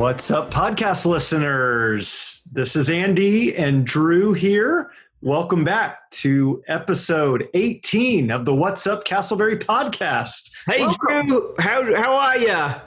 What's up, podcast listeners? This is Andy and Drew here. Welcome back to episode 18 of the What's Up Castleberry podcast. Hey, welcome. Drew, how are ya?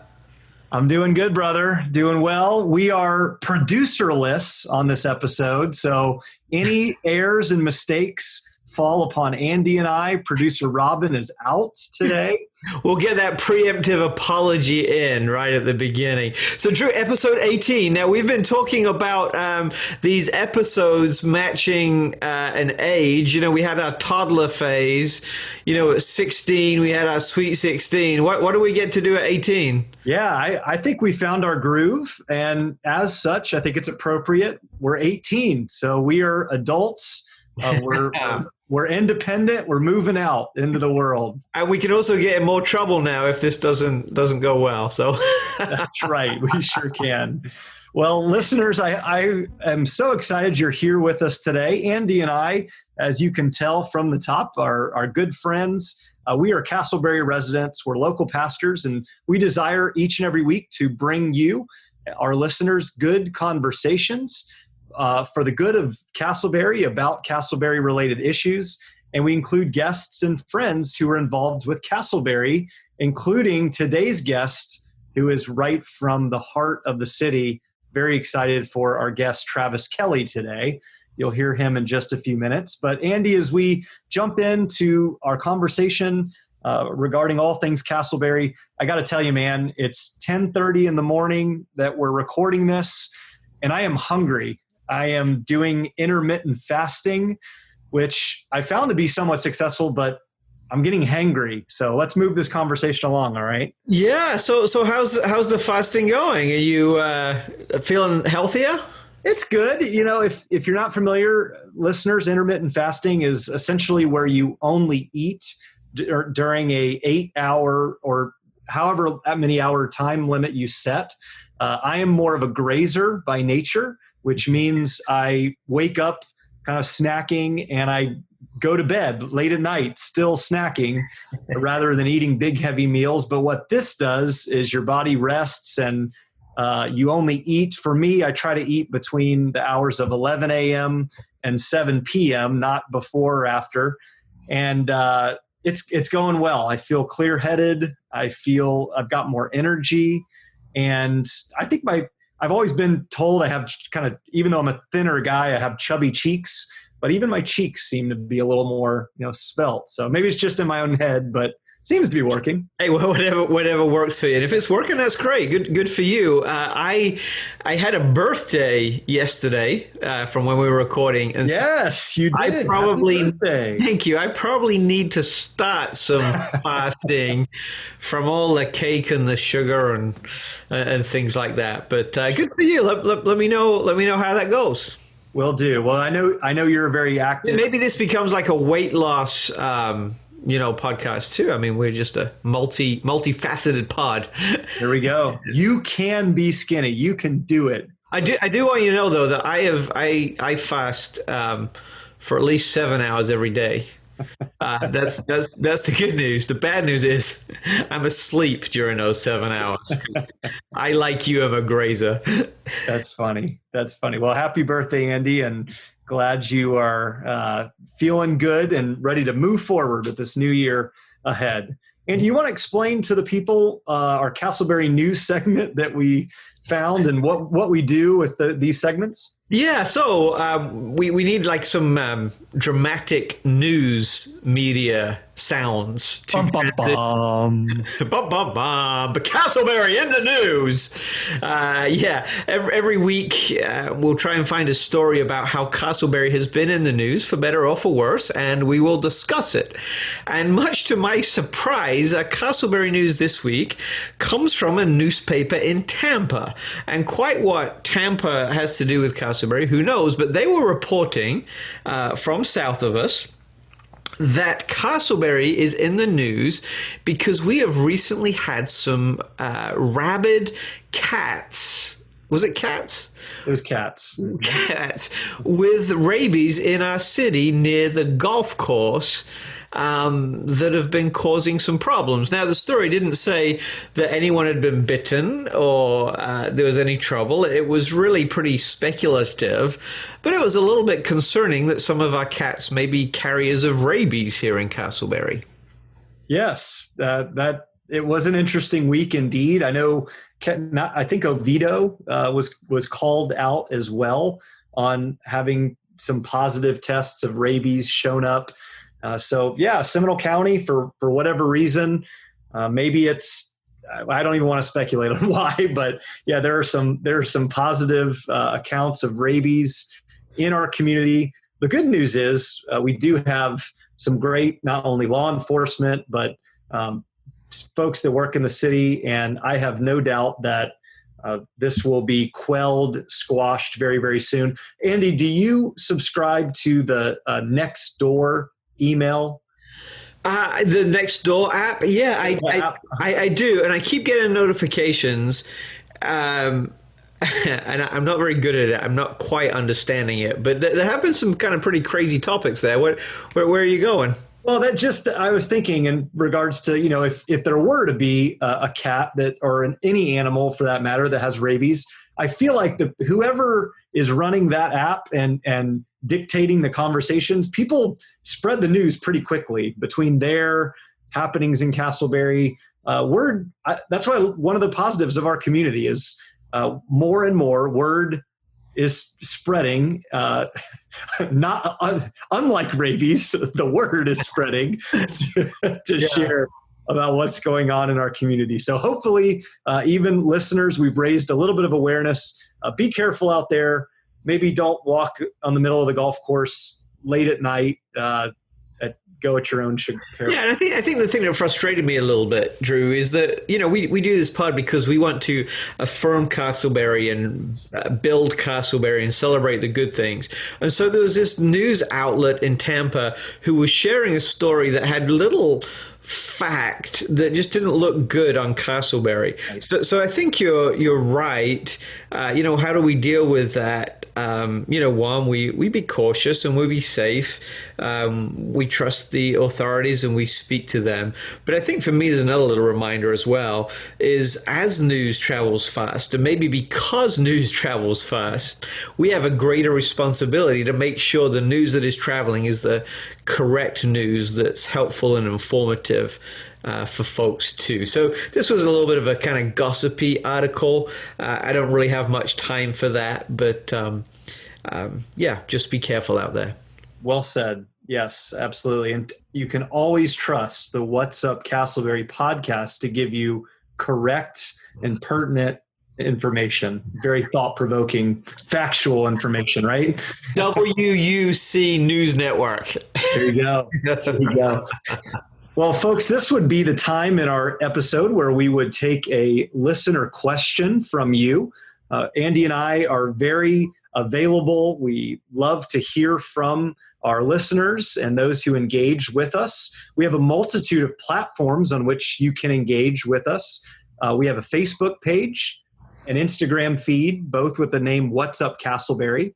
I'm doing good, brother. Doing well. We are producerless on this episode, so any errors and mistakes fall upon Andy and I. Producer Robin is out today. We'll get that preemptive apology in right at the beginning. So, Drew, episode 18. Now, we've been talking about these episodes matching an age. You know, we had our toddler phase. You know, at 16, we had our sweet 16. What do we get to do at 18? Yeah, I think we found our groove. And as such, I think it's appropriate. We're 18, so we are adults. We're independent. We're moving out into the world. And we can also get in more trouble now if this doesn't go well. So that's right. We sure can. Well, listeners, I am so excited you're here with us today. Andy and I, as you can tell from the top, are good friends. We are Castleberry residents. We're local pastors, and we desire each and every week to bring you, our listeners, good conversations for the good of Castleberry about Castleberry-related issues. And we include guests and friends who are involved with Castleberry, including today's guest, who is right from the heart of the city. Very excited for our guest, Travis Kelley, today. You'll hear him in just a few minutes. But Andy, as we jump into our conversation regarding all things Castleberry, I got to tell you, man, it's 10:30 in the morning that we're recording this, and I am hungry. I am doing intermittent fasting, which I found to be somewhat successful, but I'm getting hangry. So let's move this conversation along, all right? Yeah. So how's the fasting going? Are you feeling healthier? It's good. You know, if you're not familiar, listeners, intermittent fasting is essentially where you only eat during a 8-hour or however many hour time limit you set. I am more of a grazer by nature, which means I wake up kind of snacking and I go to bed late at night still snacking rather than eating big, heavy meals. But what this does is your body rests and you only eat. For me, I try to eat between the hours of 11 a.m. and 7 p.m., not before or after. And it's going well. I feel clear-headed. I feel I've got more energy. And I think I've always been told I have kind of, even though I'm a thinner guy, I have chubby cheeks, but even my cheeks seem to be a little more, svelte. So maybe it's just in my own head, but seems to be working. Hey, well, whatever works for you. And if it's working, that's great. Good for you. I had a birthday yesterday from when we were recording. And yes, so you did. Thank you. I probably need to start some fasting from all the cake and the sugar and things like that. But good for you. Let me know. Let me know how that goes. Will do. Well, I know you're very active. Maybe this becomes like a weight loss podcast too. I mean, we're just a multifaceted pod. There we go. You can be skinny. You can do it. I do want you to know though that I fast for at least 7 hours every day. That's the good news. The bad news is I'm asleep during those 7 hours. I, like you, am a grazer. That's funny. Well, happy birthday, Andy, and glad you are feeling good and ready to move forward with this new year ahead. And do you want to explain to the people our Castleberry news segment that we found and what we do with these segments? Yeah, so we need like some dramatic news media sounds. Bum, bum, bum. Bum, bum, bum. Castleberry in the news. Every week we'll try and find a story about how Castleberry has been in the news, for better or for worse, and we will discuss it. And much to my surprise, Castleberry news this week comes from a newspaper in Tampa. And quite what Tampa has to do with Castleberry, who knows, but they were reporting from south of us that Castleberry is in the news because we have recently had some rabid cats. Was it cats? It was cats. Cats with rabies in our city near the golf course. that have been causing some problems. Now, the story didn't say that anyone had been bitten or there was any trouble. It was really pretty speculative, but it was a little bit concerning that some of our cats may be carriers of rabies here in Castleberry. Yes, that it was an interesting week indeed. I know, I think Oviedo was called out as well on having some positive tests of rabies shown up. So yeah, Seminole County, for whatever reason, maybe I don't even want to speculate on why, but yeah, there are some positive accounts of rabies in our community. The good news is we do have some great, not only law enforcement, but folks that work in the city. And I have no doubt that this will be squashed very, very soon. Andy, do you subscribe to the Nextdoor email? The Nextdoor app? Yeah, I do. And I keep getting notifications. And I'm not very good at it. I'm not quite understanding it. But there have been some kind of pretty crazy topics there. Where are you going? Well, I was thinking in regards to, if there were to be a cat or any animal for that matter that has rabies, I feel like whoever is running that app and dictating the conversations, people spread the news pretty quickly between their happenings in Castleberry. That's why one of the positives of our community is more and more word is spreading. Unlike rabies, the word is spreading to share about what's going on in our community. So hopefully, even listeners, we've raised a little bit of awareness. Be careful out there. Maybe don't walk on the middle of the golf course late at night. Go at your own peril. Yeah, and I think the thing that frustrated me a little bit, Drew, is that we do this pod because we want to affirm Castleberry and build Castleberry and celebrate the good things. And so there was this news outlet in Tampa who was sharing a story that had little fact that just didn't look good on Castleberry. So I think you're right. How do we deal with that? One, we be cautious and we be safe. We trust the authorities and we speak to them. But I think for me, there's another little reminder as well, is as news travels fast, and maybe because news travels fast, we have a greater responsibility to make sure the news that is traveling is the correct news that's helpful and informative for folks too. So this was a little bit of a kind of gossipy article. I don't really have much time for that, but just be careful out there. Well said. Yes, absolutely. And you can always trust the What's Up Castleberry podcast to give you correct and pertinent information, very thought-provoking, factual information, right? WUC News Network. There you go. There you go. Well, folks, this would be the time in our episode where we would take a listener question from you. Andy and I are very available. We love to hear from our listeners and those who engage with us. We have a multitude of platforms on which you can engage with us. We have a Facebook page, an Instagram feed, both with the name What's Up Castleberry.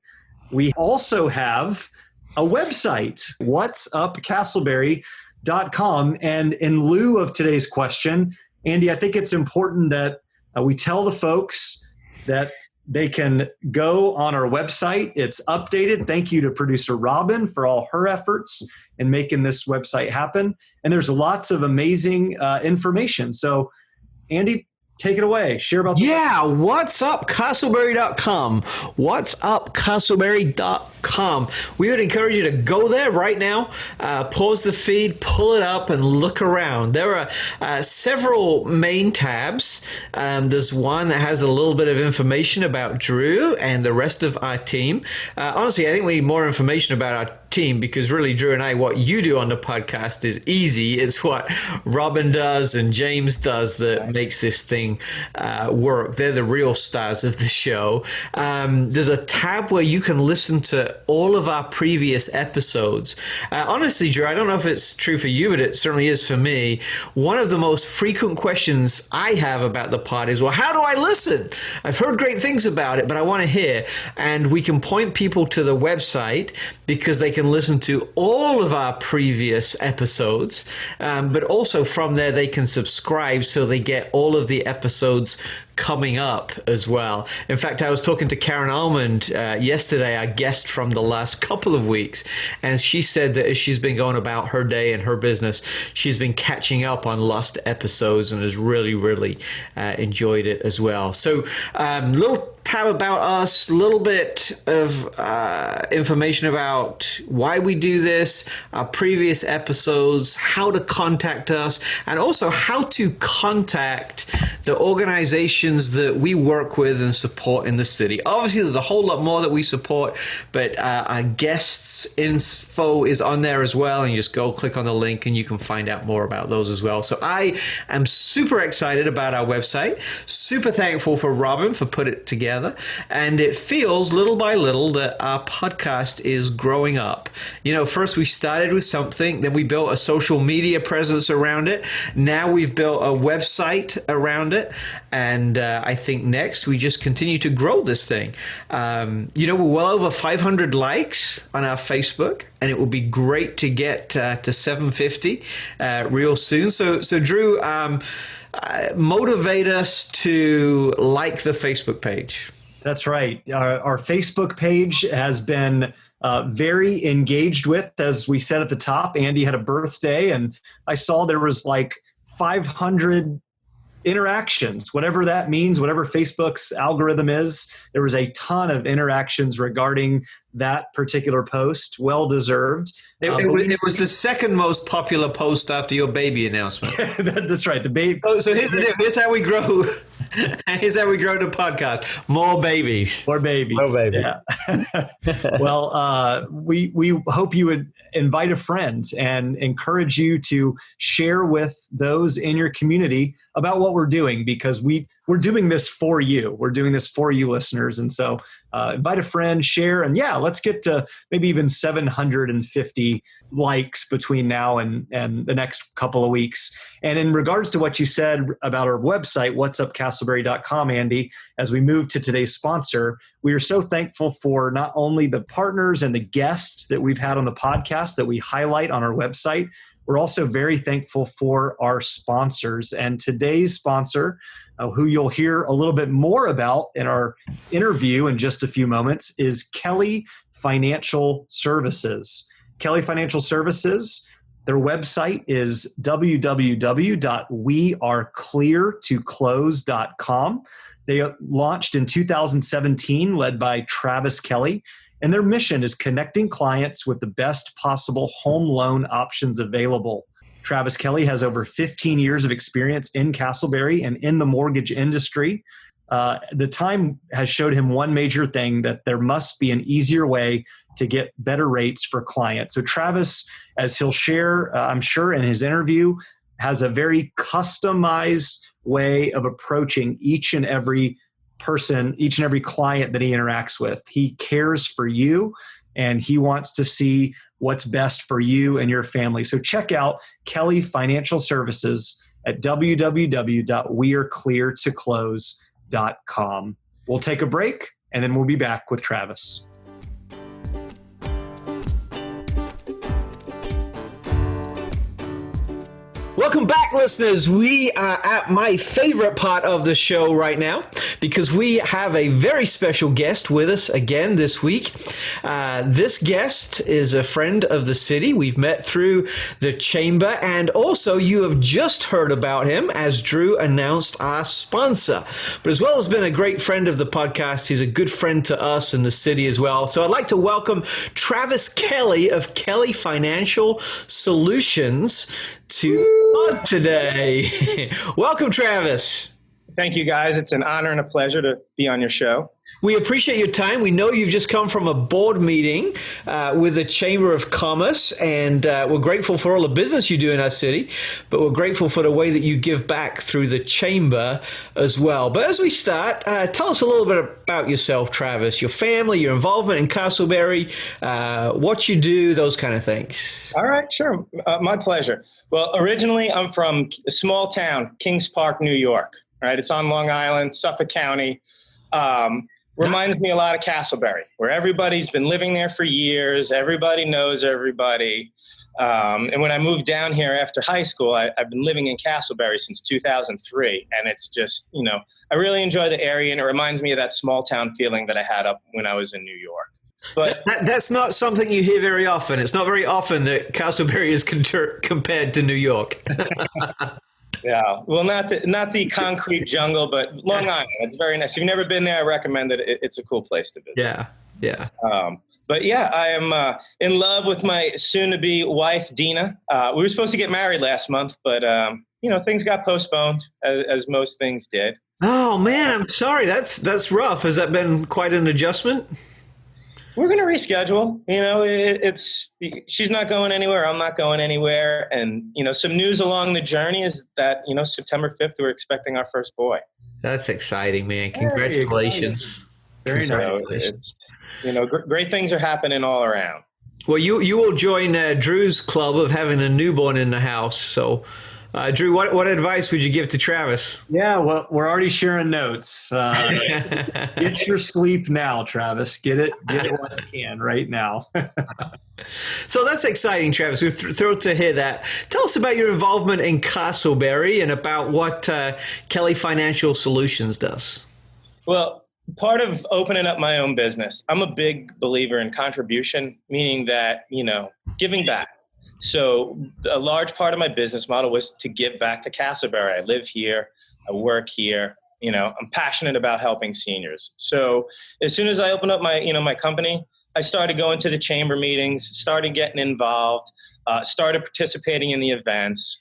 We also have a website, whatsupcastleberry.com. And in lieu of today's question, Andy, I think it's important that we tell the folks that they can go on our website. It's updated. Thank you to producer Robin for all her efforts in making this website happen. And there's lots of amazing information. So, Andy, take it away. Share about whatsupcastleberry.com. Whatsupcastleberry.com. We would encourage you to go there right now, pause the feed, pull it up, and look around. There are several main tabs. There's one that has a little bit of information about Drew and the rest of our team. Honestly, I think we need more information about our team, because really, Drew and I, what you do on the podcast is easy. It's what Robin does and James does that makes this thing hosting work. They're the real stars of the show. There's a tab where you can listen to all of our previous episodes. Honestly, Drew, I don't know if it's true for you, but it certainly is for me. One of the most frequent questions I have about the pod is, well, how do I listen? I've heard great things about it, but I want to hear. And we can point people to the website because they can listen to all of our previous episodes. But also from there, they can subscribe so they get all of the episodes coming up as well. In fact, I was talking to Karen Almond yesterday, our guest from the last couple of weeks, and she said that as she's been going about her day and her business, she's been catching up on lost episodes and has really, really enjoyed it as well. So little tab about us, a little bit of information about why we do this, our previous episodes, how to contact us, and also how to contact the organizations that we work with and support in the city. Obviously, there's a whole lot more that we support, but our guests info is on there as well, and you just go click on the link and you can find out more about those as well. So I am super excited about our website, super thankful for Robin for putting it together, and it feels little by little that our podcast is growing up. You know, first we started with something, then we built a social media presence around it. Now we've built a website around it, and I think next we just continue to grow this thing. You know, we're well over 500 likes on our Facebook, and it will be great to get to 750 real soon. So Drew, motivate us to like the Facebook page. That's right. Our Facebook page has been very engaged with. As we said at the top, Andy had a birthday, and I saw there was like 500 interactions, whatever that means, whatever Facebook's algorithm is. There was a ton of interactions regarding that particular post. Well deserved. It was the second most popular post after your baby announcement. That's right. The baby. So here's how we grow. Here's how we grow the podcast. More babies. More babies. More babies. Yeah. Well, we hope you would invite a friend and encourage you to share with those in your community about what we're doing, because we're doing this for you. We're doing this for you listeners. And so invite a friend, share, and yeah, let's get to maybe even 750 likes between now and the next couple of weeks. And in regards to what you said about our website, whatsupcastleberry.com, Andy, as we move to today's sponsor, we are so thankful for not only the partners and the guests that we've had on the podcast that we highlight on our website, we're also very thankful for our sponsors. And today's sponsor, who you'll hear a little bit more about in our interview in just a few moments, is Kelley Financial Services. Kelley Financial Services, their website is www.wearecleartoclose.com. They launched in 2017, led by Travis Kelley, and their mission is connecting clients with the best possible home loan options available. Travis Kelley has over 15 years of experience in Castleberry and in the mortgage industry. The time has showed him one major thing, that there must be an easier way to get better rates for clients. So Travis, as he'll share, I'm sure in his interview, has a very customized way of approaching each and every person, each and every client that he interacts with. He cares for you, and he wants to see what's best for you and your family. So check out Kelley Financial Services at www.wearecleartoclose.com. We'll take a break, and then we'll be back with Travis. Welcome back, listeners. We are at my favorite part of the show right now, because we have a very special guest with us again this week. This guest is a friend of the city. We've met through the chamber, and also you have just heard about him as Drew announced our sponsor. But as well as being a great friend of the podcast, he's a good friend to us in the city as well. So I'd like to welcome Travis Kelley of Kelley Financial Solutions to today. Welcome, Travis. Thank you, guys. It's an honor and a pleasure to be on your show. We appreciate your time. We know you've just come from a board meeting with the Chamber of Commerce, and we're grateful for all the business you do in our city, but we're grateful for the way that you give back through the Chamber as well. But as we start, tell us a little bit about yourself, Travis, your family, your involvement in Castleberry, what you do, those kind of things. All right, sure. My pleasure. Well, originally, I'm from a small town, Kings Park, New York. Right, it's on Long Island, Suffolk County. Reminds me a lot of Castleberry, where everybody's been living there for years. Everybody knows everybody. And when I moved down here after high school, I've been living in Castleberry since 2003. And it's just, I really enjoy the area, and it reminds me of that small town feeling that I had up when I was in New York. But that's not something you hear very often. It's not very often that Castleberry is compared to New York. Yeah, well, not the concrete jungle, but Long Island. It's very nice. If you've never been there, I recommend it. It's a cool place to visit. Yeah. But yeah, I am in love with my soon-to-be wife, Dina. We were supposed to get married last month, but things got postponed, as most things did. Oh man, I'm sorry. That's rough. Has that been quite an adjustment? We're going to reschedule. She's not going anywhere. I'm not going anywhere. And, some news along the journey is that, September 5th, we're expecting our first boy. That's exciting, man. Congratulations. Very nice. It's, great things are happening all around. Well, you will join Drew's club of having a newborn in the house. So, Drew, what advice would you give to Travis? Yeah, well, we're already sharing notes. Get your sleep now, Travis. Get it while you can right now. So that's exciting, Travis. We're thrilled to hear that. Tell us about your involvement in Castleberry and about what Kelley Financial Solutions does. Well, part of opening up my own business, I'm a big believer in contribution, meaning that, giving back. So a large part of my business model was to give back to Castleberry. I live here, I work here, I'm passionate about helping seniors. So as soon as I opened up my company, I started going to the chamber meetings, started getting involved, started participating in the events,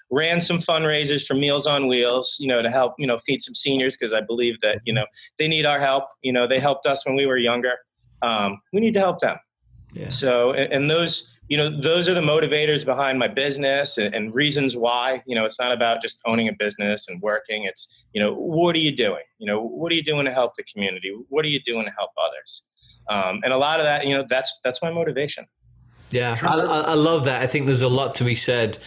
ran some fundraisers for Meals on Wheels, to help, feed some seniors, because I believe that, they need our help. They helped us when we were younger. We need to help them. Yeah. So, and those are the motivators behind my business and reasons why. It's not about just owning a business and working. It's, what are you doing? What are you doing to help the community? What are you doing to help others? And a lot of that, that's my motivation. Yeah, I love that. I think there's a lot to be said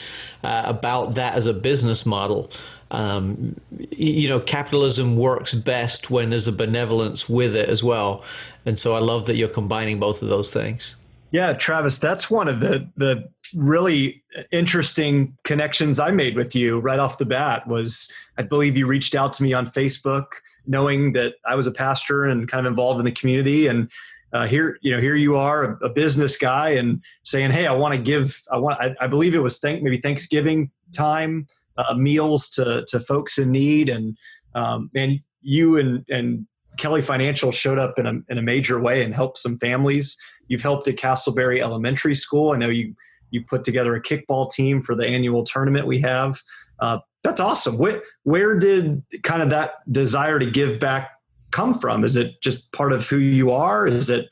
about that as a business model. Capitalism works best when there's a benevolence with it as well. And so I love that you're combining both of those things. Yeah, Travis, that's one of the really interesting connections I made with you right off the bat. Was I believe you reached out to me on Facebook knowing that I was a pastor and kind of involved in the community. And here you are, a business guy, and saying, hey, I want to give, I believe it was maybe Thanksgiving time, meals to folks in need. And you and Kelley Financial showed up in a major way and helped some families. You've helped at Castleberry Elementary School. I know you put together a kickball team for the annual tournament we have. That's awesome. Where did kind of that desire to give back come from? Is it just part of who you are? Was it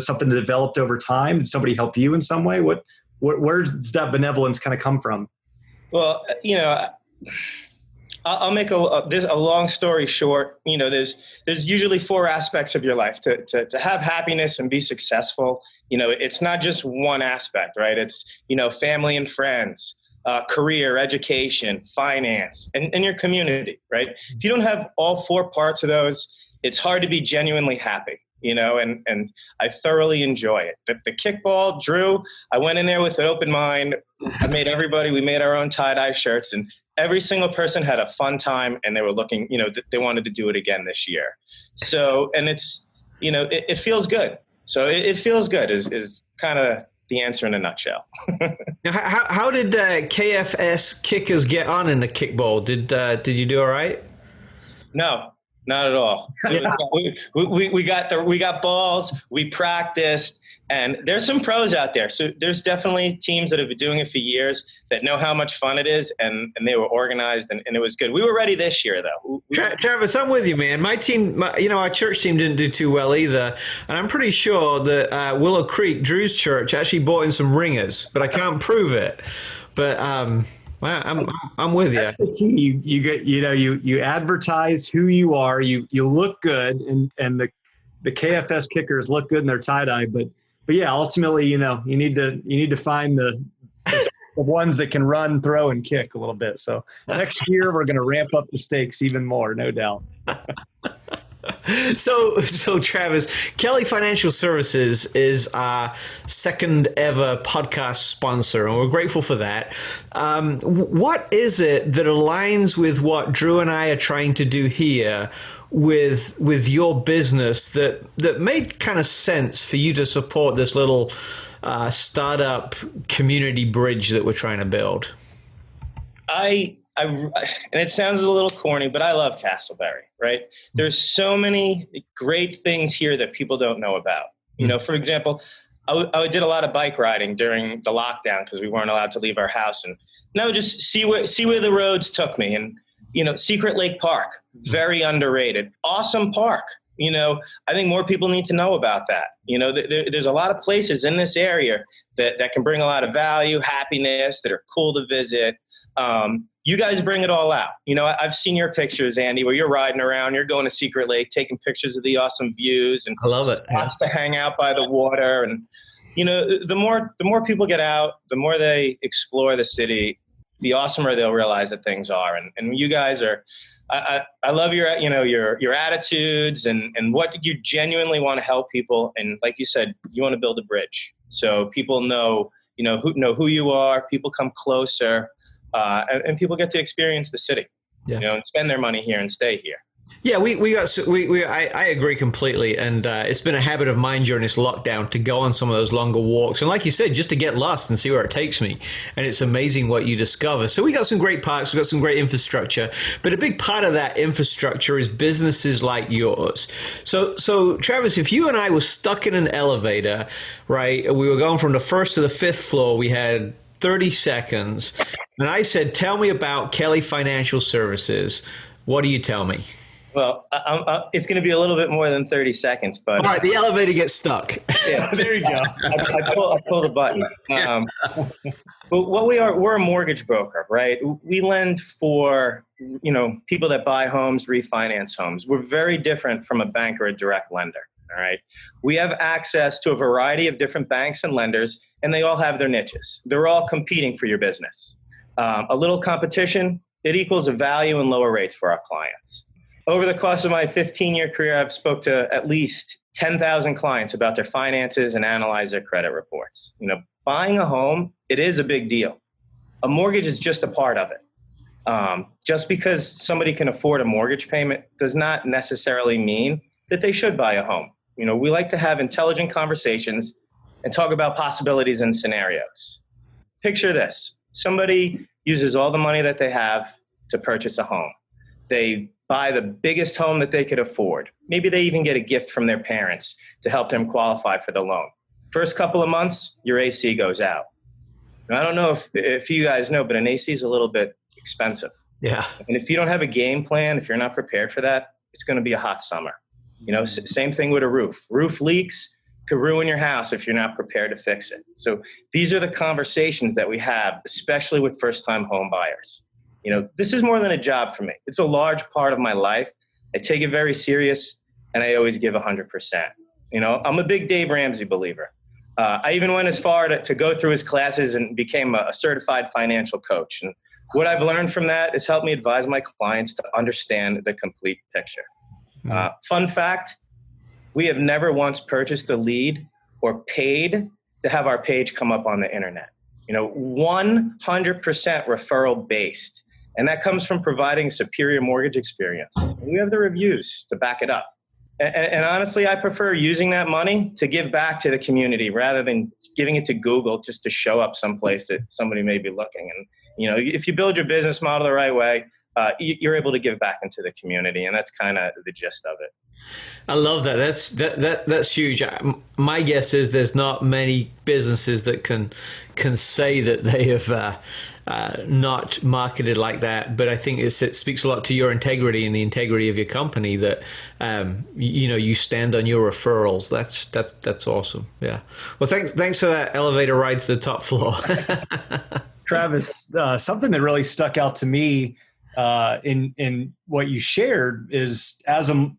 something that developed over time? Did somebody help you in some way? Where does that benevolence kind of come from? Well, I'll make a long story short. There's usually four aspects of your life to have happiness and be successful. It's not just one aspect, right? It's, family and friends, career, education, finance, and your community, right? If you don't have all four parts of those, it's hard to be genuinely happy, and I thoroughly enjoy it. The kickball, Drew, I went in there with an open mind. We made our own tie-dye shirts, and every single person had a fun time, and they were looking, they wanted to do it again this year. So, and it's, it feels good. So it feels good is kind of the answer in a nutshell. Now, how did KFS kickers get on in the kickball? Did you do all right? No, Not at all. Yeah. We got balls. We practiced, and there's some pros out there. So there's definitely teams that have been doing it for years that know how much fun it is, and they were organized, and it was good. We were ready this year, though. Travis, I'm with you, man. My team, our church team didn't do too well either, and I'm pretty sure that Willow Creek, Drew's church, actually bought in some ringers, but I can't prove it. But I'm with you. That's the key. You get, you advertise who you are. You look good, and the KFS kickers look good in their tie dye. But yeah, ultimately, you need to find the ones that can run, throw, and kick a little bit. So next year we're going to ramp up the stakes even more, no doubt. So Travis, Kelley Financial Services is our second ever podcast sponsor, and we're grateful for that. What is it that aligns with what Drew and I are trying to do here with your business that made kind of sense for you to support this little startup community bridge that we're trying to build? And it sounds a little corny, but I love Castleberry, right? There's so many great things here that people don't know about. For example, I did a lot of bike riding during the lockdown because we weren't allowed to leave our house, and now just see where the roads took me. And Secret Lake Park, very underrated, awesome park. I think more people need to know about that. There's a lot of places in this area that can bring a lot of value, happiness, that are cool to visit. You guys bring it all out. I've seen your pictures, Andy, where you're riding around, you're going to Secret Lake, taking pictures of the awesome views and I love it. Spots to hang out by the water. And, the more people get out, the more they explore the city, the awesomer they'll realize that things are. And you guys are, I love your attitudes and what you genuinely want to help people. And like you said, you want to build a bridge. So people know who you are, people come closer. And people get to experience the city, and spend their money here and stay here. Yeah, I agree completely, and it's been a habit of mine during this lockdown to go on some of those longer walks, and like you said, just to get lost and see where it takes me. And it's amazing what you discover. So we got some great parks, we got some great infrastructure, but a big part of that infrastructure is businesses like yours. So Travis, if you and I were stuck in an elevator, right? We were going from the first to the fifth floor. We had 30 seconds. And I said, tell me about Kelley Financial Services. What do you tell me? Well, it's going to be a little bit more than 30 seconds, but... All right, the elevator gets stuck. Yeah, there you go. I pull the button. But we're a mortgage broker, right? We lend for, people that buy homes, refinance homes. We're very different from a bank or a direct lender, all right? We have access to a variety of different banks and lenders, and they all have their niches. They're all competing for your business. A little competition, it equals a value and lower rates for our clients. Over the course of my 15-year career, I've spoke to at least 10,000 clients about their finances and analyzed their credit reports. Buying a home, it is a big deal. A mortgage is just a part of it. Just because somebody can afford a mortgage payment does not necessarily mean that they should buy a home. We like to have intelligent conversations and talk about possibilities and scenarios. Picture this. Somebody uses all the money that they have to purchase a home. They buy the biggest home that they could afford. Maybe they even get a gift from their parents to help them qualify for the loan. First couple of months, your AC goes out. Now, I don't know if you guys know, but an AC is a little bit expensive. Yeah. And if you don't have a game plan, if you're not prepared for that, it's going to be a hot summer. Same thing with a roof. Roof leaks could ruin your house if you're not prepared to fix it. So these are the conversations that we have, especially with first-time home buyers. This is more than a job for me. It's a large part of my life. I take it very serious, and I always give 100%. I'm a big Dave Ramsey believer. I even went as far to go through his classes and became a certified financial coach. And what I've learned from that has helped me advise my clients to understand the complete picture. Fun fact, we have never once purchased a lead or paid to have our page come up on the internet. 100% referral based. And that comes from providing superior mortgage experience. We have the reviews to back it up. And honestly, I prefer using that money to give back to the community rather than giving it to Google just to show up someplace that somebody may be looking. And, if you build your business model the right way, you're able to give back into the community. And that's kind of the gist of it. I love that. That's huge. My guess is there's not many businesses that can say that they have not marketed like that. But I think it speaks a lot to your integrity and the integrity of your company that you stand on your referrals. That's awesome. Yeah. Well, thanks for that elevator ride to the top floor. Travis, something that really stuck out to me in what you shared is, as a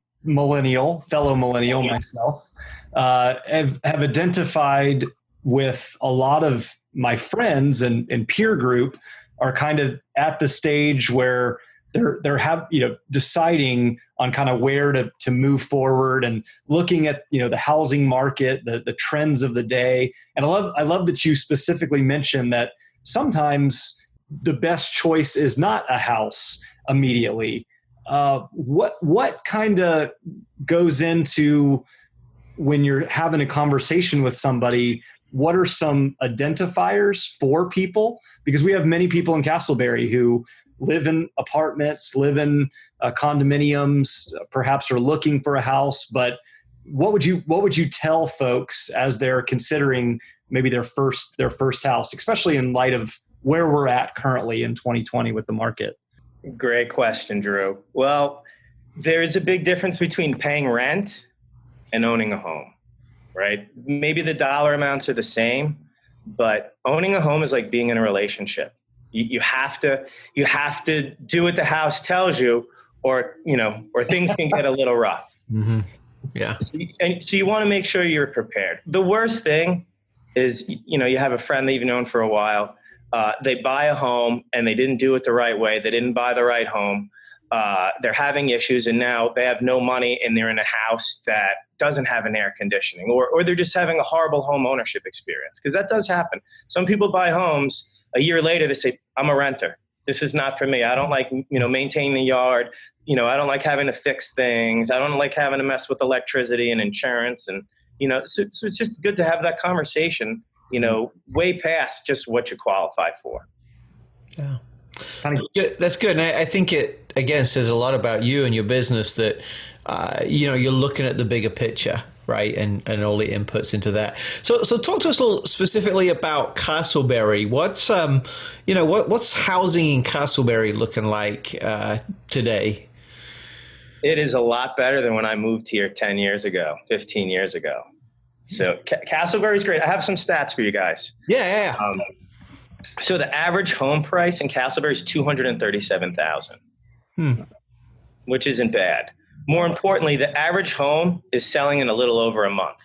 fellow millennial myself, have identified with a lot of my friends and peer group are kind of at the stage where they're deciding on kind of where to move forward and looking at the housing market, the trends of the day. And I love that you specifically mentioned that sometimes the best choice is not a house immediately. What kind of goes into when you're having a conversation with somebody? What are some identifiers for people? Because we have many people in Castleberry who live in apartments, live in condominiums, perhaps are looking for a house. But what would you tell folks as they're considering maybe their first house, especially in light of where we're at currently in 2020 with the market? Great question, Drew. Well, there's a big difference between paying rent and owning a home, right? Maybe the dollar amounts are the same, but owning a home is like being in a relationship. You have to do what the house tells you, or things can get a little rough. Mm-hmm. Yeah. So you want to make sure you're prepared. The worst thing is, you have a friend that you've known for a while. They buy a home and they didn't do it the right way. They didn't buy the right home. They're having issues, and now they have no money and they're in a house that doesn't have an air conditioning, or they're just having a horrible home ownership experience, because that does happen. Some people buy homes, a year later they say, I'm a renter. This is not for me. I don't like, maintaining the yard. I don't like having to fix things. I don't like having to mess with electricity and insurance. And, so it's just good to have that conversation, way past just what you qualify for. Yeah. That's good. And I think it, again, says a lot about you and your business that, you're looking at the bigger picture, right? And all the inputs into that. So talk to us a little specifically about Castleberry. What's housing in Castleberry looking like today? It is a lot better than when I moved here 10 years ago, 15 years ago. So Castleberry is great. I have some stats for you guys. Yeah. So the average home price in Castleberry is $237,000, which isn't bad. More importantly, the average home is selling in a little over a month.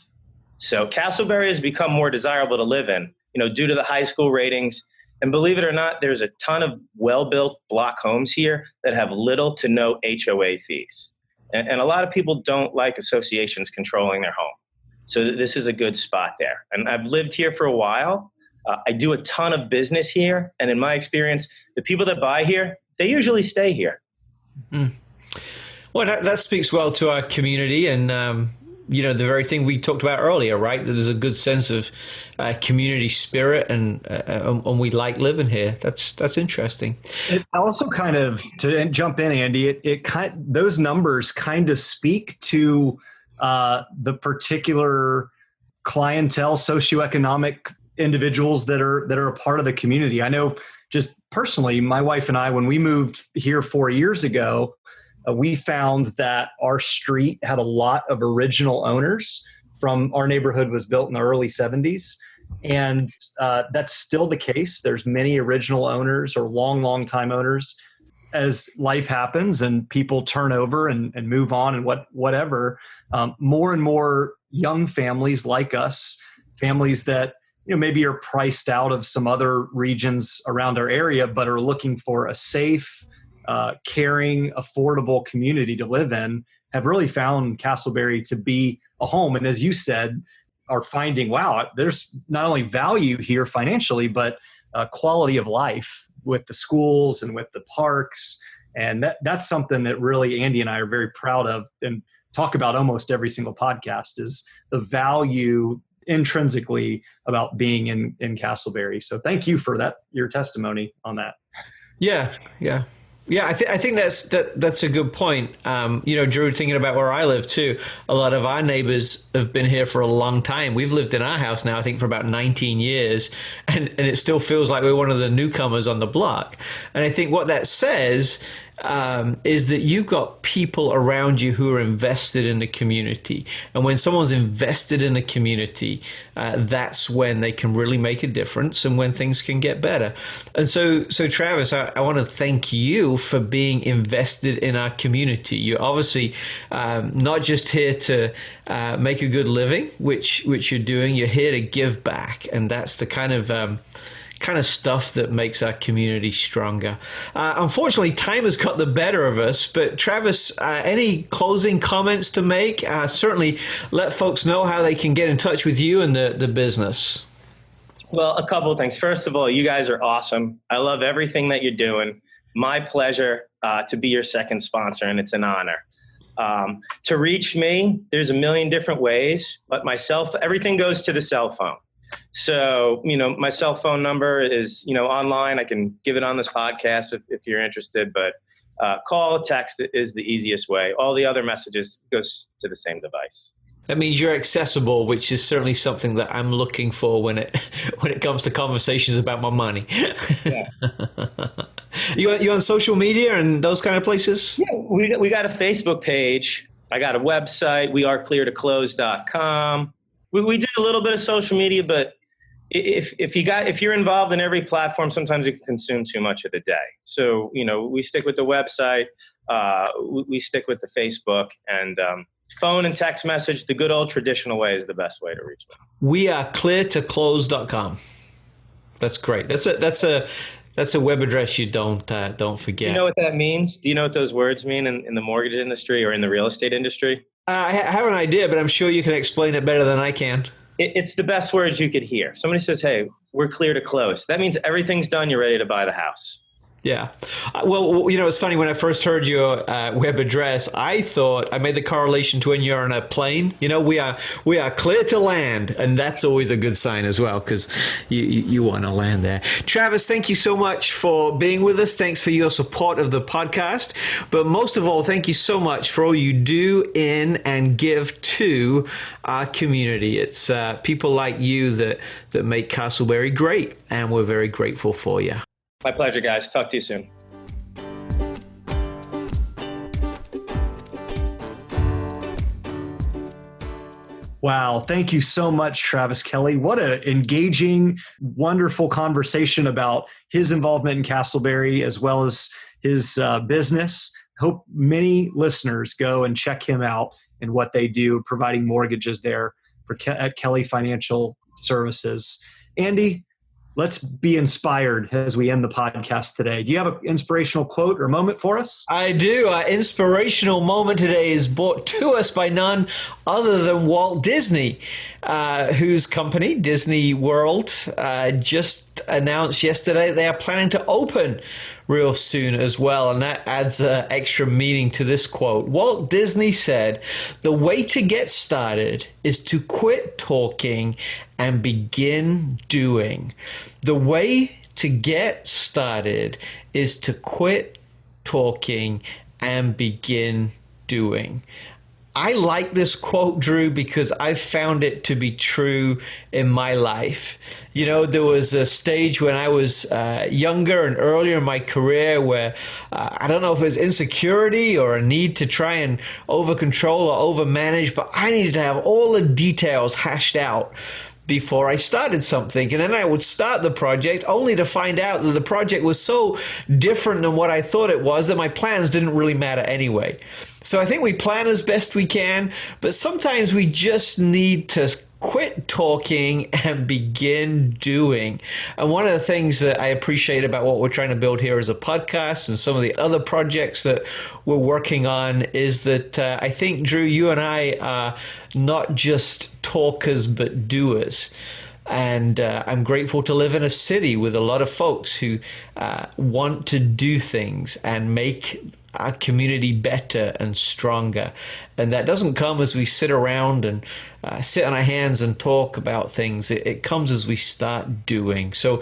So Castleberry has become more desirable to live in, due to the high school ratings. And believe it or not, there's a ton of well-built block homes here that have little to no HOA fees. And a lot of people don't like associations controlling their home. So this is a good spot there. And I've lived here for a while. I do a ton of business here. And in my experience, the people that buy here, they usually stay here. Well, that speaks well to our community and, the very thing we talked about earlier, right? That there's a good sense of community spirit and we like living here. That's interesting. It also kind of, to jump in, Andy, those numbers kind of speak to the particular clientele, socioeconomic individuals that are a part of the community. I know just personally, my wife and I, when we moved here 4 years ago, we found that our street had a lot of original owners. From our neighborhood was built in the early 70s. And that's still the case. There's many original owners or long time owners. As life happens and people turn over and move on and whatever, more and more young families like us, families that maybe are priced out of some other regions around our area, but are looking for a safe, caring, affordable community to live in, have really found Castleberry to be a home. And as you said, are finding, wow, there's not only value here financially, but quality of life with the schools and with the parks. And that's something that really Andy and I are very proud of and talk about almost every single podcast, is the value intrinsically about being in Castleberry. So thank you for that, your testimony on that. Yeah. Yeah, I think that's a good point. Drew, thinking about where I live too, a lot of our neighbors have been here for a long time. We've lived in our house now, I think, for about 19 years, and it still feels like we're one of the newcomers on the block. And I think what that says is that you've got people around you who are invested in the community. And when someone's invested in a community, that's when they can really make a difference and when things can get better. And so Travis, I want to thank you for being invested in our community. You're obviously not just here to make a good living, which you're doing. You're here to give back, and that's the kind of stuff that makes our community stronger. Unfortunately, time has got the better of us, but Travis, any closing comments to make? Certainly let folks know how they can get in touch with you and the business. Well, a couple of things. First of all, you guys are awesome. I love everything that you're doing. My pleasure to be your second sponsor, and it's an honor. To reach me, there's a million different ways, but everything goes to the cell phone. So, my cell phone number is, online. I can give it on this podcast if you're interested, but call, text is the easiest way. All the other messages goes to the same device. That means you're accessible, which is certainly something that I'm looking for when it comes to conversations about my money. Yeah. You on social media and those kind of places? Yeah, we got a Facebook page. I got a website, wearecleartoclose.com. We do a little bit of social media, but if you're involved in every platform, sometimes it can consume too much of the day. So, we stick with the website, we stick with the Facebook, and phone and text message, the good old traditional way is the best way to reach me. Wearecleartoclose.com. That's great. That's a web address you don't forget. Do you know what that means? Do you know what those words mean in the mortgage industry or in the real estate industry? I have an idea, but I'm sure you can explain it better than I can. It's the best words you could hear. Somebody says, hey, we're clear to close. That means everything's done. You're ready to buy the house. Yeah. Well, it's funny. When I first heard your web address, I thought I made the correlation to when you're on a plane. We are clear to land, and that's always a good sign as well, because you want to land there. Travis, thank you so much for being with us. Thanks for your support of the podcast, but most of all, thank you so much for all you do in and give to our community. It's people like you that make Castleberry great, and we're very grateful for you. My pleasure, guys. Talk to you soon. Wow. Thank you so much, Travis Kelley. What an engaging, wonderful conversation about his involvement in Castleberry as well as his business. Hope many listeners go and check him out and what they do, providing mortgages there at Kelley Financial Services. Andy, let's be inspired as we end the podcast today. Do you have an inspirational quote or moment for us? I do. Our inspirational moment today is brought to us by none other than Walt Disney, whose company, Disney World, just announced yesterday they are planning to open real soon as well. And that adds extra meaning to this quote. Walt Disney said, "The way to get started is to quit talking and begin doing." The way to get started is to quit talking and begin doing. I like this quote, Drew, because I've found it to be true in my life. There was a stage when I was younger and earlier in my career where I don't know if it was insecurity or a need to try and over-control or over-manage, but I needed to have all the details hashed out before I started something. And then I would start the project only to find out that the project was so different than what I thought it was that my plans didn't really matter anyway. So I think we plan as best we can, but sometimes we just need to quit talking and begin doing. And one of the things that I appreciate about what we're trying to build here as a podcast and some of the other projects that we're working on is that I think, Drew, you and I are not just talkers, but doers. And I'm grateful to live in a city with a lot of folks who want to do things and make our community better and stronger. And that doesn't come as we sit around and sit on our hands and talk about things. It comes as we start doing. So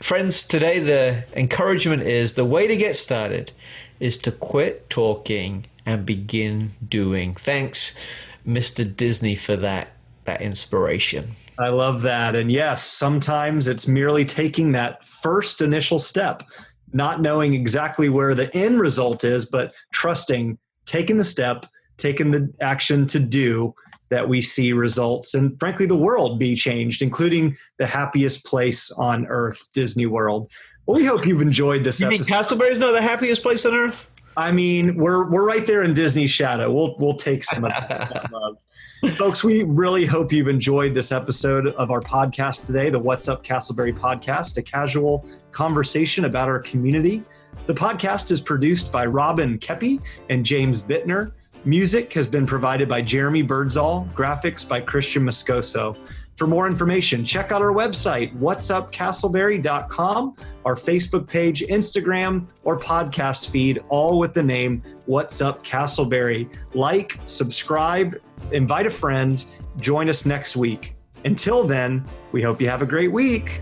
Friends, today the encouragement is the way to get started is to quit talking and begin doing. Thanks, Mr. Disney, for that inspiration. I love that. And yes, sometimes it's merely taking that first initial step, not knowing exactly where the end result is, but trusting, taking the step, taking the action to do, that we see results and frankly the world be changed, including the happiest place on earth, Disney World. Well, we hope you've enjoyed this episode. You think Castleberry's not the happiest place on earth? I mean, we're right there in Disney's shadow. We'll take some of that love. Folks, we really hope you've enjoyed this episode of our podcast today, the What's Up Castleberry podcast, a casual conversation about our community. The podcast is produced by Robin Kepi and James Bittner. Music has been provided by Jeremy Birdsall, graphics by Christian Moscoso. For more information, check out our website, whatsupcastleberry.com, our Facebook page, Instagram, or podcast feed, all with the name What's Up Castleberry. Like, subscribe, invite a friend, join us next week. Until then, we hope you have a great week.